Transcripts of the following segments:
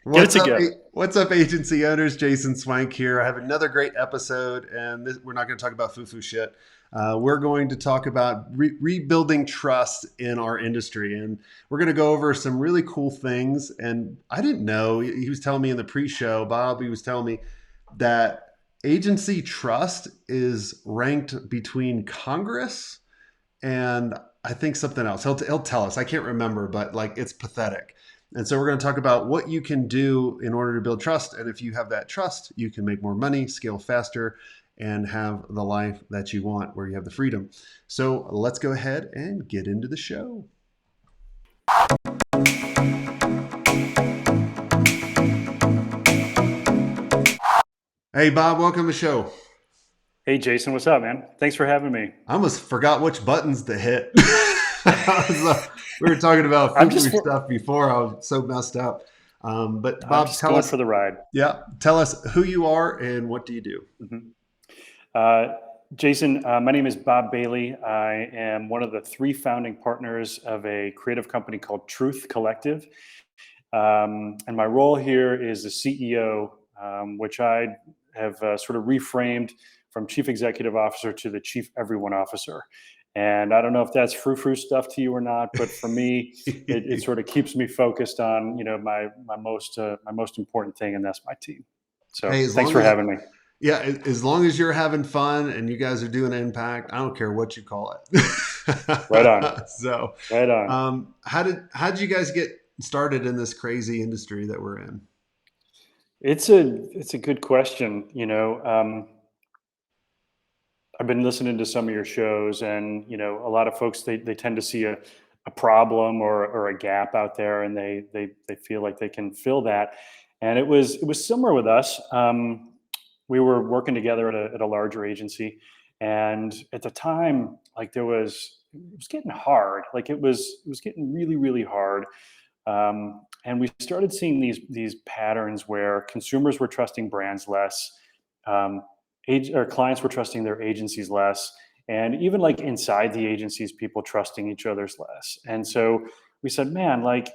Get it What's up? together. What's up, agency owners? Jason Swenk here. I have another great episode, and we're not going to talk about foo-foo shit. We're going to talk about rebuilding trust in our industry, and we're going to go over some really cool things. And I didn't know. He was telling me in the pre-show, Bob. He was telling me that agency trust is ranked between Congress and I think something else. He'll tell us. I can't remember, but like it's pathetic. And so we're going to talk about what you can do in order to build trust. And if you have that trust, you can make more money, scale faster, and have the life that you want where you have the freedom. So let's go ahead and get into the show. Hey, Bob, welcome to the show. Hey, Jason, what's up, man? Thanks for having me. I almost forgot which buttons to hit. We were talking about I'm foo-foo just stuff before. I was so messed up. But I'm Bob, just tell going us, for the ride. yeah, tell us who you are and what do you do? Mhm. Uh, Jason, my name is Bob Bailey. I am one of the three founding partners of a creative company called Truth Collective. And my role here is the CEO, which I have sort of reframed from chief executive officer to the chief everyone officer. And I don't know if that's frou-frou stuff to you or not, but for me, it sort of keeps me focused on my most important thing, and that's my team. So Hey, as thanks long for as having me. yeah, as long as you're having fun and you guys are doing impact, I don't care what you call it. Right on, So, right on. how did you guys get started in this crazy industry that we're in? It's a good question. I've been listening to some of your shows, and a lot of folks they tend to see a problem or a gap out there, and they feel like they can fill that. And it was similar with us. We were working together at a larger agency, and at the time, like it was getting hard. Like it was getting really hard. And we started seeing these patterns where consumers were trusting brands less. Um, or clients were trusting their agencies less, and even like inside the agencies, people trusting each other's less. And so we said, man, like,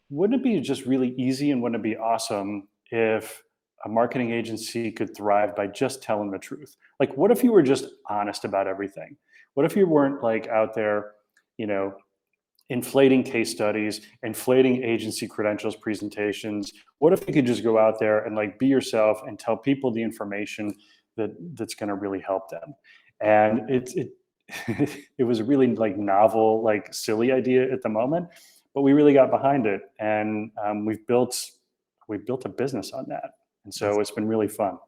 wouldn't it be just really easy and wouldn't it be awesome if a marketing agency could thrive by just telling the truth? Like, what if you were just honest about everything? What if you weren't like out there, you know, inflating case studies, inflating agency credentials presentations? What if you could just go out there and like be yourself and tell people the information that's going to really help them? And it was a really like novel, like silly idea at the moment, but we really got behind it, and we've built a business on that, and so That's it's been really fun.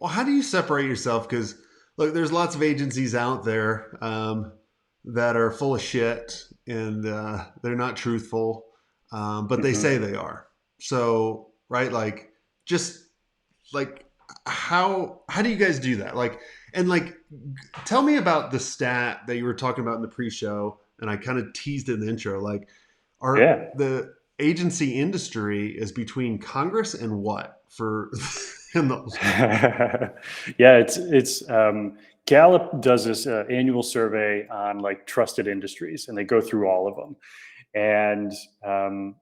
Well, how do you separate yourself? Because look, there's lots of agencies out there that are full of shit and they're not truthful, but they say Hmm. they are. So, right, like just like how do you guys do that? Like, and like, tell me about the stat that you were talking about in the pre-show, and I kind of teased it in the intro. Like, are Yeah. the agency industry is between Congress and what for in those? Yeah, it's Gallup does this annual survey on like trusted industries, and they go through all of them. And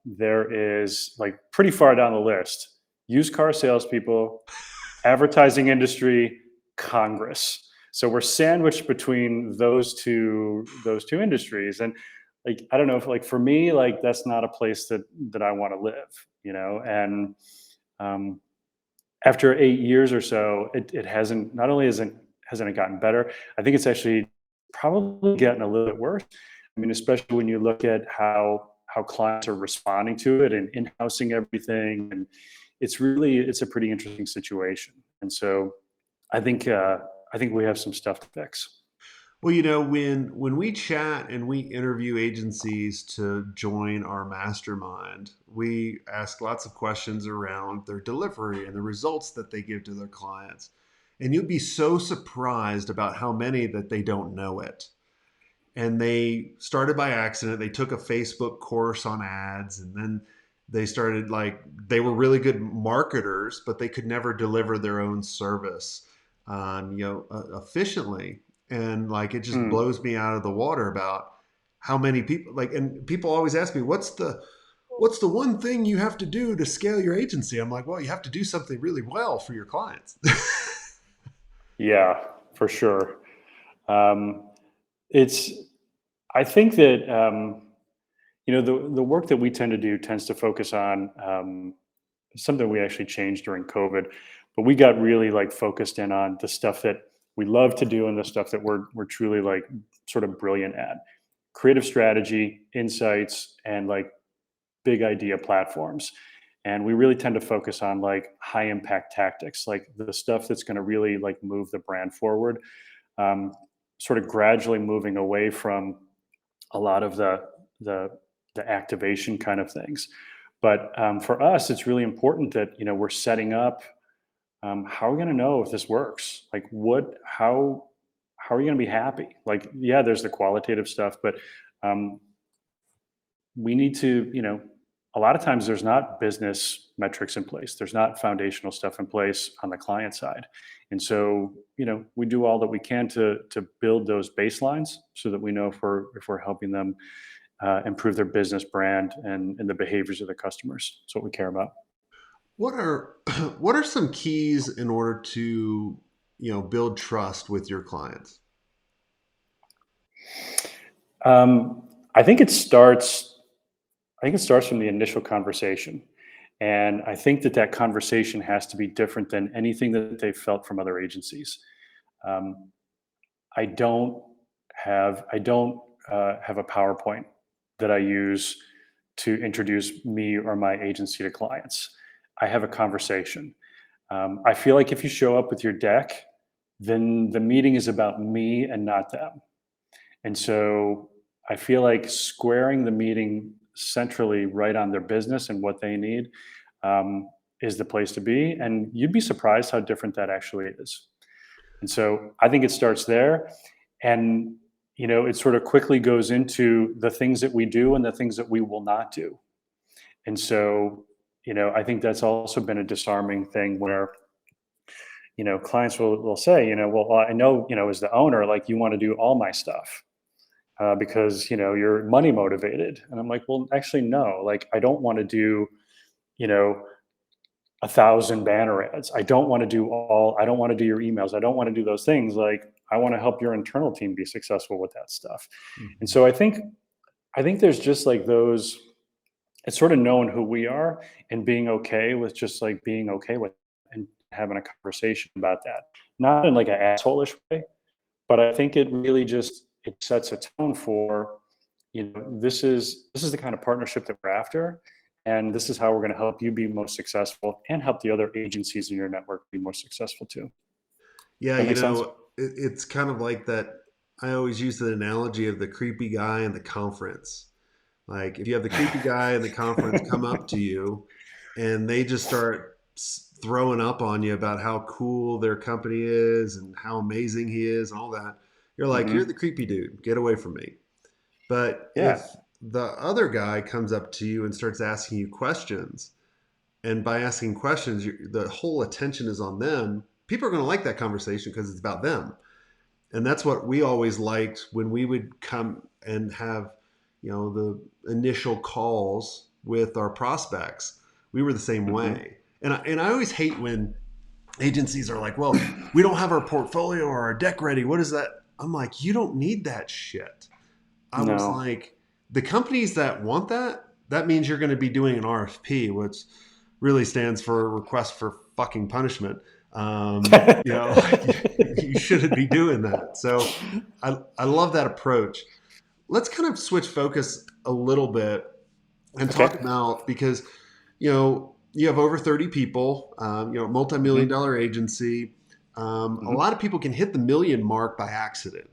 there is like pretty far down the list: used car salespeople, advertising industry, Congress. So we're sandwiched between those two industries, and like I don't know if like for me like that's not a place that I want to live, and um, after 8 years or so, it hasn't not only hasn't it gotten better, I think it's actually probably gotten a little bit worse. I mean, especially when you look at how clients are responding to it and in-housing everything, and it's a pretty interesting situation. And so I think uh, I think we have some stuff to fix. Well, when we chat and we interview agencies to join our mastermind, we ask lots of questions around their delivery and the results that they give to their clients. And you'd be so surprised about how many that they don't know it. And they started by accident. They took a Facebook course on ads, and then they started like they were really good marketers, but they could never deliver their own service, efficiently. And like it just Mm. blows me out of the water about how many people like. And people always ask me, what's the one thing you have to do to scale your agency? I'm like, well, you have to do something really well for your clients. Yeah, for sure. Um, it's, I think that, the work that we tend to do tends to focus on something we actually changed during COVID, but we got really like focused in on the stuff that we love to do and the stuff that we're truly like sort of brilliant at: creative strategy, insights, and like big idea platforms. And we really tend to focus on like high impact tactics, like the stuff that's going to really like move the brand forward, um, sort of gradually moving away from a lot of the the activation kind of things. But for us, it's really important that we're setting up. How are we going to know if this works? Like, what? How are you going to be happy? Like, yeah, there's the qualitative stuff, but um, we need to, a lot of times there's not business metrics in place. There's not foundational stuff in place on the client side. And so, we do all that we can to build those baselines so that we know if we're helping them improve their business brand and the behaviors of the customers. That's what we care about. What are what are some keys in order to, build trust with your clients? Um, I think it starts. I think it starts from the initial conversation, and I think that conversation has to be different than anything that they've felt from other agencies. Um, I don't have a PowerPoint that I use to introduce me or my agency to clients. I have a conversation. I feel like if you show up with your deck, then the meeting is about me and not them. And so I feel like squaring the meeting centrally right on their business and what they need is the place to be. And you'd be surprised how different that actually is. And so I think it starts there. And, it sort of quickly goes into the things that we do and the things that we will not do. And so, I think that's also been a disarming thing where, clients will say, well, I know, as the owner, like you want to do all my stuff because, you're money motivated. And I'm like, well, actually, no, like I don't want to do, you know, 1,000 banner ads. I don't want to do your emails. I don't want to do those things. Like I want to help your internal team be successful with that stuff. And Mhm. so I think there's just like those, it's sort of knowing who we are and being okay with just like being okay with and having a conversation about that. Not in like an assholeish way, but I think it really just it sets a tone for, this is the kind of partnership that we're after, and this is how we're going to help you be most successful and help the other agencies in your network be more successful too. Yeah, That makes sense. it's kind of like that. I always use the analogy of the creepy guy in the conference. Like if you have the creepy guy in the conference come up to you and they just start throwing up on you about how cool their company is and how amazing he is and all that, you're like, you're the Hmm. creepy dude. Get away from me. But Yeah. if the other guy comes up to you and starts asking you questions, and by asking questions, the whole attention is on them, people are going to like that conversation because it's about them. And that's what we always liked when we would come and have, the initial calls with our prospects. We were the same Hmm. way. And I always hate when agencies are like, well, we don't have our portfolio or our deck ready. What is that? I'm like, you don't need that shit. I was No. like, the companies that want that, that means you're going to be doing an RFP, which really stands for request for fucking punishment. Like you shouldn't be doing that. So I love that approach. Let's kind of switch focus a little bit and talk Okay. about, because you have over 30 people, multi-million Hmm. dollar agency. A Hmm. lot of people can hit the million mark by accident.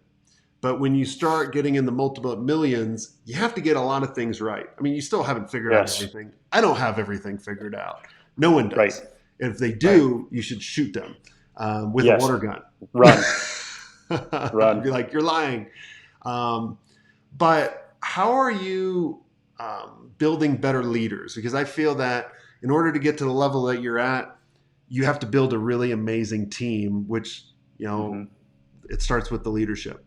But when you start getting in the multiple millions, you have to get a lot of things right. I mean, you still haven't figured out Yes. everything. I don't have everything figured out. No one Right. does. And if they Right. do, you should shoot them with a Yes. water gun. Run. Be Run. like, you're lying. Um, but how are you building better leaders? Because I feel that in order to get to the level that you're at, you have to build a really amazing team, which, Hmm. it starts with the leadership.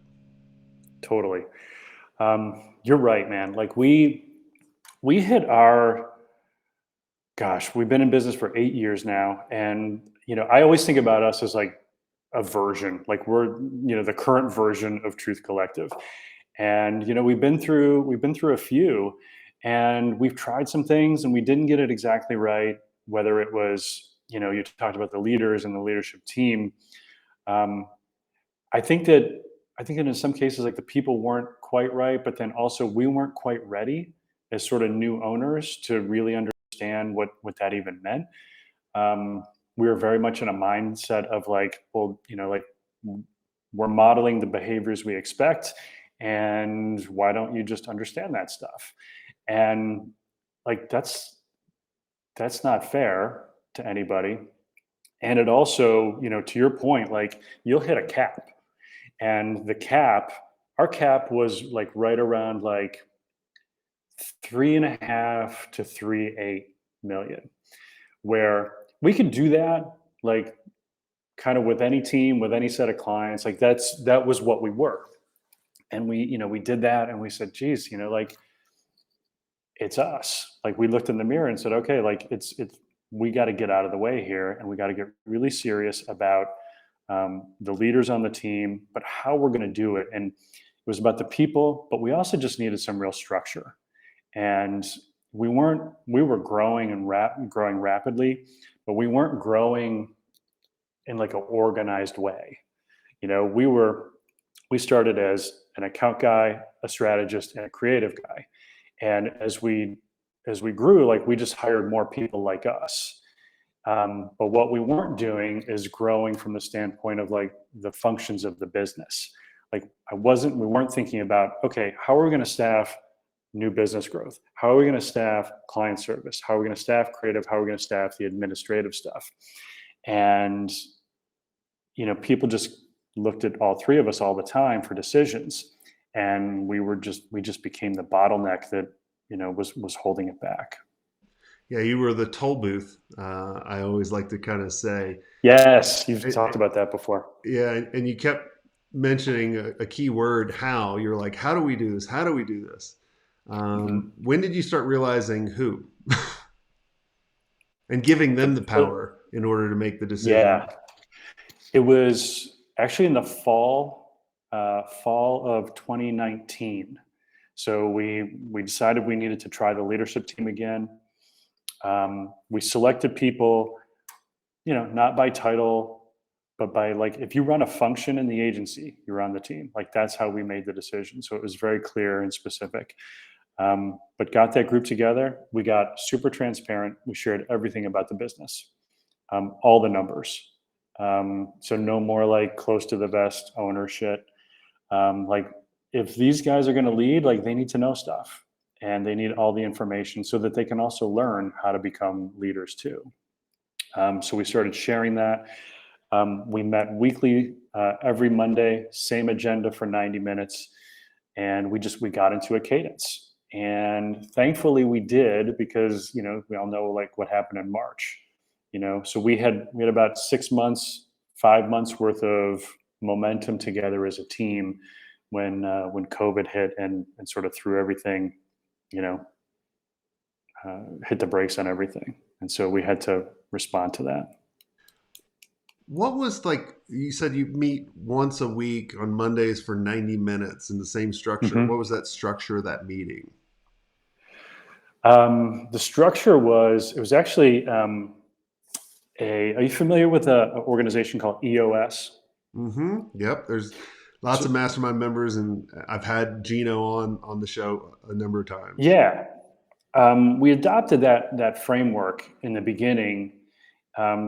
Totally. You're right, man. Like we hit our Gosh, we've been in business for 8 years now, and I always think about us as like a version, like we're the current version of Truth Collective. And we've been through a few, and we've tried some things, and we didn't get it exactly right. Whether it was, you talked about the leaders and the leadership team. Um, I think that I think that in some cases, like the people weren't quite right, but then also we weren't quite ready as sort of new owners to really understand what that even meant. Um, we were very much in a mindset of like, well, like we're modeling the behaviors we expect, and why don't you just understand that stuff? And like that's not fair to anybody. And it also, to your point, like you'll hit a cap, and our cap was like right around like 3.5 to 3.8 million, where we could do that like kind of with any team, with any set of clients. Like that was what we were. And we did that, and we said, geez, like it's us. Like we looked in the mirror and said, okay, like it's we got to get out of the way here, and we got to get really serious about the leaders on the team, but how we're going to do it. And it was about the people, but we also just needed some real structure. And we were growing and growing rapidly, but we weren't growing in like an organized way. We started as an account guy, a strategist, and a creative guy. And as we grew, like we just hired more people like us. But what we weren't doing is growing from the standpoint of like the functions of the business. Like we weren't thinking about, okay, how are we going to staff new business growth? How are we going to staff client service? How are we going to staff creative? How are we going to staff the administrative stuff? And people just looked at all three of us all the time for decisions, and we just became the bottleneck that was holding it back. Yeah, you were the toll booth. I always like to kind of say, Yes, you've it, talked about that before. yeah, and you kept mentioning a key word, how. You're like, how do we do this? How do we do this? Hmm. When did you start realizing who and giving them the So, power in order to make the decision? yeah, it was actually in the fall of 2019. So we decided we needed to try the leadership team again. We selected people, not by title, but by like if you run a function in the agency, you're on the team. Like that's how we made the decision. So it was very clear and specific. But got that group together. We got super transparent. We shared everything about the business, all the numbers. So no more like close to the vest ownership. Like if these guys are going to lead, like they need to know stuff, and they need all the information so that they can also learn how to become leaders too. So we started sharing that. We met weekly, every Monday, same agenda for 90 minutes. And we got into a cadence. And thankfully we did, because, we all know like what happened in March, so we had about 6 months, 5 months worth of momentum together as a team when COVID hit, and sort of threw everything, you know, hit the brakes on everything. And so we had to respond to that. What was like, you said you meet once a week on Mondays for 90 minutes in the same structure. What Mhm. was that structure of that meeting? The structure was, it was actually are you familiar with an organization called EOS? Yep. There's lots So, of mastermind members, and I've had Gino on the show a number of times. yeah, we adopted that framework in the beginning,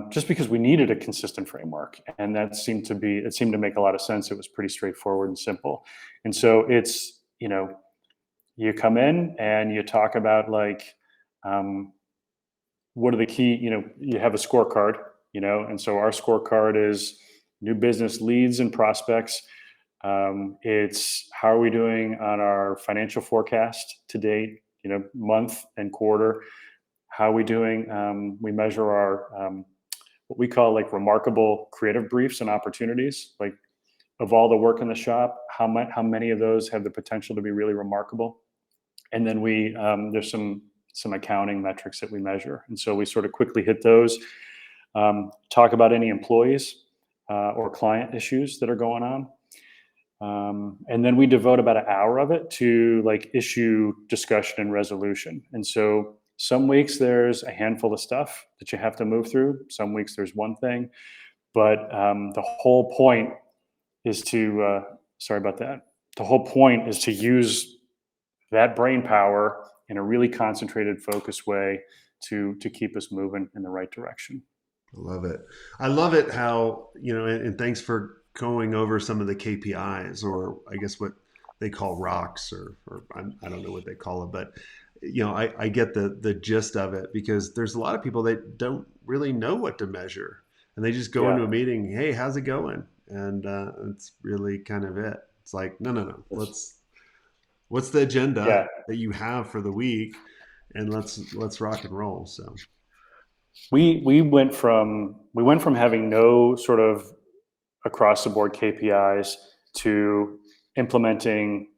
just because we needed a consistent framework, and it seemed to make a lot of sense. It was pretty straightforward and simple. And so it's, you come in and you talk about like, um, what are the key, you have a scorecard, and so our scorecard is new business leads and prospects. It's how are we doing on our financial forecast to date, month and quarter. How are we doing? We measure our what we call like remarkable creative briefs and opportunities. Like of all the work in the shop, how many of those have the potential to be really remarkable? And then there's some some accounting metrics that we measure. And so we sort of quickly hit those, talk about any employees or client issues that are going on. And then we devote about an hour of it to like issue discussion and resolution. And so some weeks there's a handful of stuff that you have to move through. Some weeks there's one thing, but the whole point is to, sorry about that. The whole point is to use that brain power in a really concentrated, focused way to keep us moving in the right direction. I love it. I love it how, and thanks for going over some of the KPIs, or I guess what they call rocks, or I don't know what they call it, but I get the gist of it, because there's a lot of people that don't really know what to measure, and they just go into a meeting. Hey, how's it going? And it's really kind of it. It's like, no. What's the agenda that you have for the week, and let's rock and roll. So we went from having no sort of across the board KPIs to implementing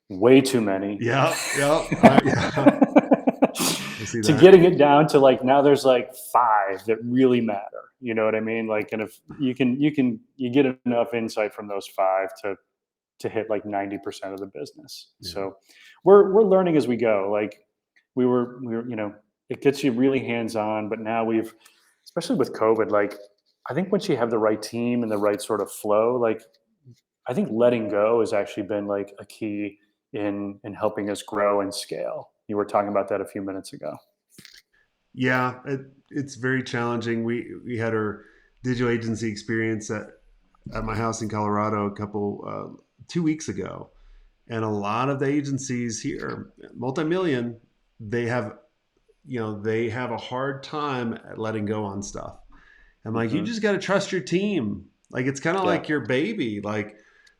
way too many. Yeah. To getting it down to like, now there's like 5 that really matter. You know what I mean? Like, and if you get enough insight from those 5 to hit like 90% of the business. Yeah. So we're learning as we go. Like we were, it gets you really hands-on, but now especially with COVID, like I think once you have the right team and the right sort of flow, like I think letting go has actually been like a key in helping us grow and scale. You were talking about that a few minutes ago. Yeah, it's very challenging. We had our digital agency experience at my house in Colorado a couple 2 weeks ago, and a lot of the agencies here, multi-million, they have a hard time at letting go on stuff. I'm like, you just got to trust your team. Like, it's kind of like your baby. Like,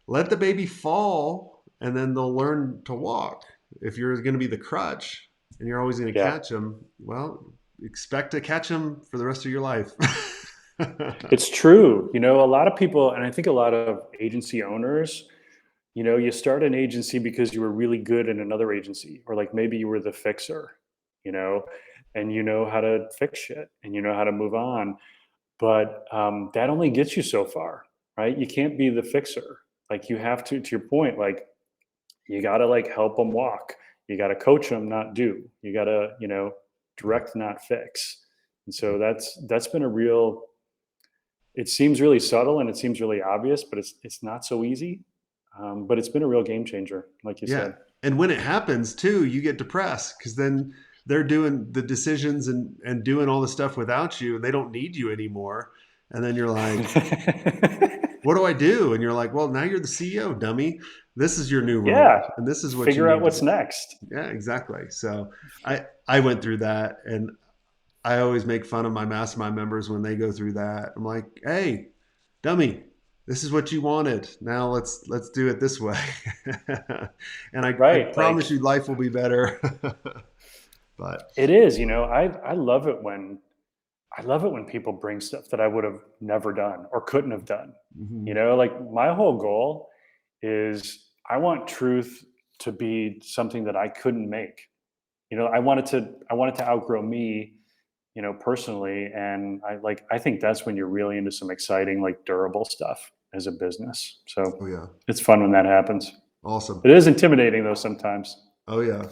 let the baby fall, and then they'll learn to walk. If you're going to be the crutch and you're always going to catch them, well, expect to catch them for the rest of your life. It's true. A lot of people, and I think a lot of agency owners, you start an agency because you were really good in another agency, or like maybe you were the fixer, and you know how to fix shit and you know how to move on. But that only gets you so far, right? You can't be the fixer. Like you have to your point, like you got to like help them walk. You got to coach them, not do. You got to, direct, not fix. And so that's been a real, it seems really subtle and it seems really obvious, but it's not so easy. But it's been a real game changer, like you said. And when it happens too, you get depressed, because then they're doing the decisions and doing all the stuff without you, and they don't need you anymore. And then you're like, what do I do? And you're like, well, now you're the CEO, dummy. This is your new role. Yeah. And this is what figure you out what's next. Yeah, exactly. So I went through that, and I always make fun of my mastermind members when they go through that. I'm like, hey, dummy, this is what you wanted. Now let's do it this way. And I promise you life will be better. But it is, I love it when people bring stuff that I would have never done or couldn't have done. Like my whole goal is I want truth to be something that I couldn't make. I wanted to outgrow me, personally. And I think that's when you're really into some exciting, like durable stuff as a business. So It's fun when that happens. Awesome. It is intimidating though sometimes. Oh yeah.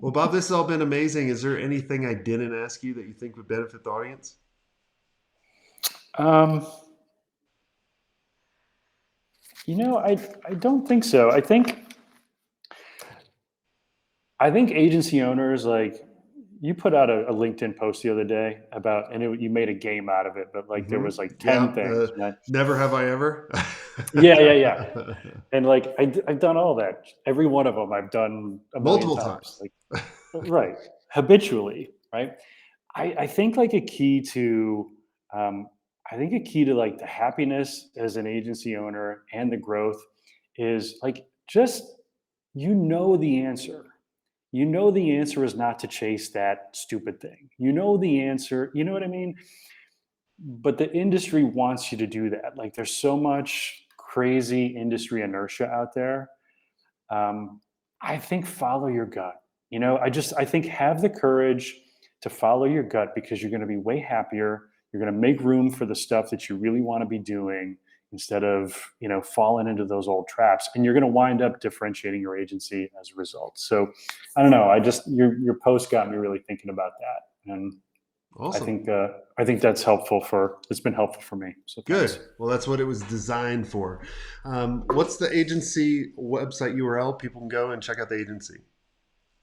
Well, Bob, this has all been amazing. Is there anything I didn't ask you that you think would benefit the audience? I don't think so. I think agency owners, like you put out a LinkedIn post the other day about, and you made a game out of it, but like there was like 10 things. Never have I ever. Yeah. And like I've done all that. Every one of them I've done multiple times. Like, right, habitually, right? I think like a key to like the happiness as an agency owner and the growth is like just the answer. The answer is not to chase that stupid thing. The answer, you know what I mean? But the industry wants you to do that. Like there's so much crazy industry inertia out there. I think follow your gut. I think have the courage to follow your gut, because you're going to be way happier. You're going to make room for the stuff that you really want to be doing, instead of, falling into those old traps. And you're going to wind up differentiating your agency as a result. So I don't know. Your post got me really thinking about that. And Awesome. I think it's been helpful for me. So Good. thanks. Well, that's what it was designed for. What's the agency website URL? People can go and check out the agency.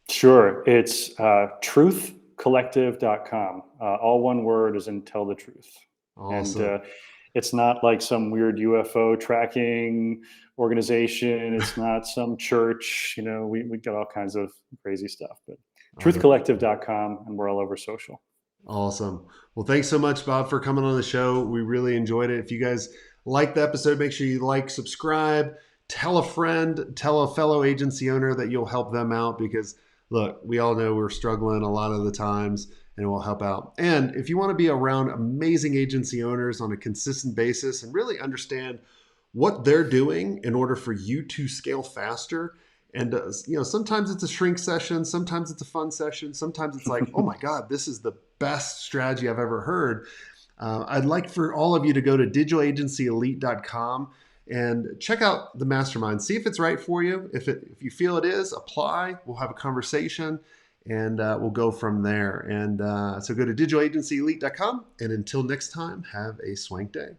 Sure. It's truthcollective.com. All one word, is in tell the truth. And Awesome. it's not like some weird UFO tracking organization. It's not some church. We got all kinds of crazy stuff. But All right. truthcollective.com, and we're all over social. Awesome. Well, thanks so much, Bob, for coming on the show. We really enjoyed it. If you guys liked the episode, make sure you like, subscribe, tell a friend, tell a fellow agency owner that you'll help them out, because look, we all know we're struggling a lot of the times, and it will help out. And if you want to be around amazing agency owners on a consistent basis and really understand what they're doing in order for you to scale faster. And sometimes it's a shrink session, sometimes it's a fun session, sometimes it's like, oh my God, this is the best strategy I've ever heard. I'd like for all of you to go to digitalagencyelite.com and check out the mastermind. See if it's right for you. If you feel it is, apply. We'll have a conversation, and we'll go from there. And so go to digitalagencyelite.com. And until next time, have a swank day.